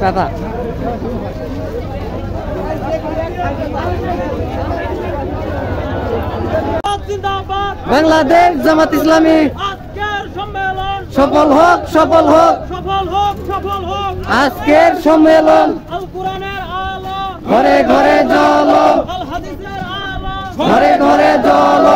Tata. Bangladesh Jamaat Islami সফল হোক, সফল হোক, সফল হোক, সফল হোক। আজকের সম্মেলন ঘরে ঘরে জল, ঘরে ঘরে জল।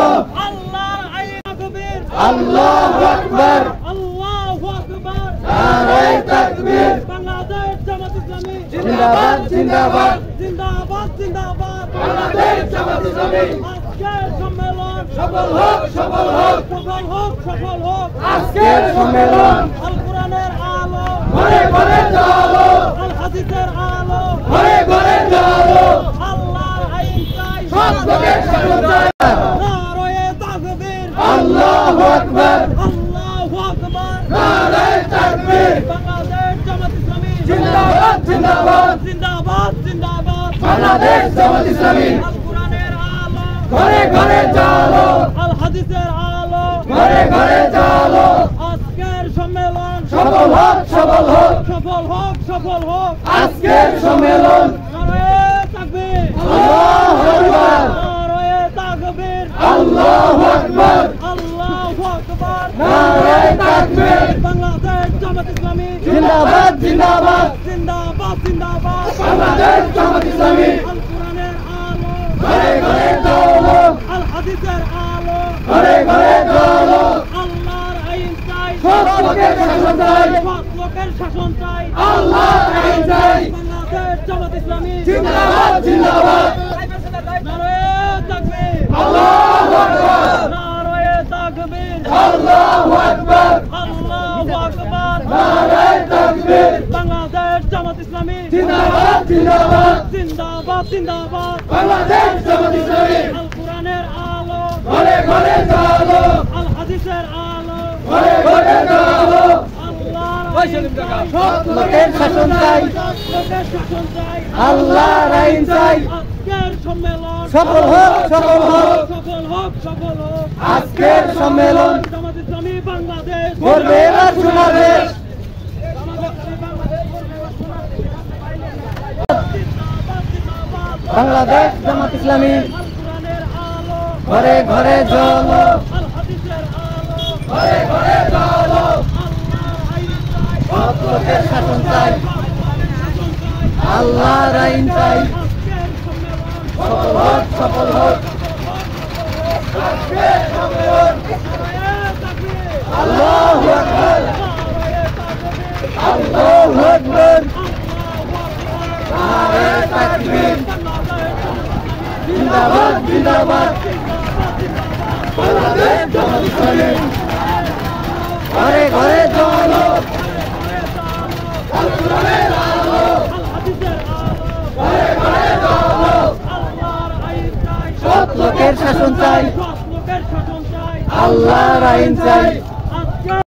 আল্লাহু আকবার, আল্লাহু আকবার, নারে তাকবীর। বাংলাদেশ জামাত ইসলামী জিন্দাবাদ, জিন্দাবাদ, জিন্দাবাদ, জিন্দাবাদ। বাংলাদেশ জামাত ইসলামী আজকের সম্মেলন সফল হোক, সফল হোক, সফল হোক, সফল হোক। আজকের সম্মেলন আল কোরআনের আলো ঘরে ঘরে জ্বলো, আল হাদিসের আলো ঘরে ঘরে জ্বলো। আল্লাহর আইন চাই, সব লোকের শাসন চাই। নারে তাকবীর, আল্লাহু আকবার, আল্লাহু আকবার, নারে তাকবীর। বাংলাদেশ জামাত ইসলামী জিন্দাবাদ, জিন্দাবাদ, জিন্দাবাদ, জিন্দাবাদ। বাংলাদেশ জামাত ইসলামী আল কোরআনের আলো ঘরে ঘরে জ্বলো, আল হাদিসের আলো ঘরে ঘরে জ্বলো। আজকের সম্মেলন সফল হোক, সফল হোক, সফল হোক, সফল হোক। আজকের সম্মেলন নারে তাকবীর, আল্লাহু আকবার, নারে তাকবীর, আল্লাহু আকবার, আল্লাহু আকবার, নারে তাকবীর। বাংলাদেশ জামাত ইসলামী জিন্দাবাদ, জিন্দাবাদ, জিন্দাবাদ, জিন্দাবাদ। বাংলাদেশ জামাত ইসলামী আল কোরআনের আলো ঘরে ঘরে জ্বলো, আল হাদিসের আলো ঘরে ঘরে জ্বলো। আল্লাহর আইন চাই, সব লোকের শাসন চাই, সব লোকের শাসন চাই। আল্লাহর আইন চাই। বাংলাদেশ জামাত ইসলামী জিন্দাবাদ, জিন্দাবাদ। নারে তাকবীর, আল্লাহু আকবার, নারে তাকবীর, আল্লাহু আকবার, আল্লাহু আকবার, নারে তাকবীর। বাংলাদেশ জামাত ইসলামী জিন্দাবাদ, জিন্দাবাদ, জিন্দাবাদ, জিন্দাবাদ। বাংলাদেশ জামাত ইসলামী আল কোরআনের আলো ঘরে ঘরে জ্বলো, আল হাদিসের আলো ঘরে ঘরে জ্বলো। সব লোকের শাসন চাই, সব লোকের শাসন চাই। আল্লাহর আইন চাই। আজকের সম্মেলন সফল হোক, সফল হোক, সফল হোক, সফল হোক। আজকের সম্মেলন জামাত ইসলামী বাংলাদেশ গড়বে এবার সোনার দেশ। বাংলাদেশ জামাত ইসলামী ঘরে ঘরে জ্বলো, আল হাদিসের আলো ঘরে ঘরে জ্বলো। সব লোকের শাসন চাই, আল্লাহর আইন চাই। সফল হোক, সফল হোক। আল্লাহু আকবার, আল্লাহু আকবার, নারে তাকবীর। জিন্দাবাদ, জিন্দাবাদ। বাংলাদেশ জামাত ইসলামী ঘরে ঘরে জ্বলো, আল কোরআনের আলো ঘরে ঘরে জ্বলো। আল্লাহর আইন চাই, সব লোকের শাসন চাই, সব লোকের শাসন চাই। আল্লাহর আইন চাই।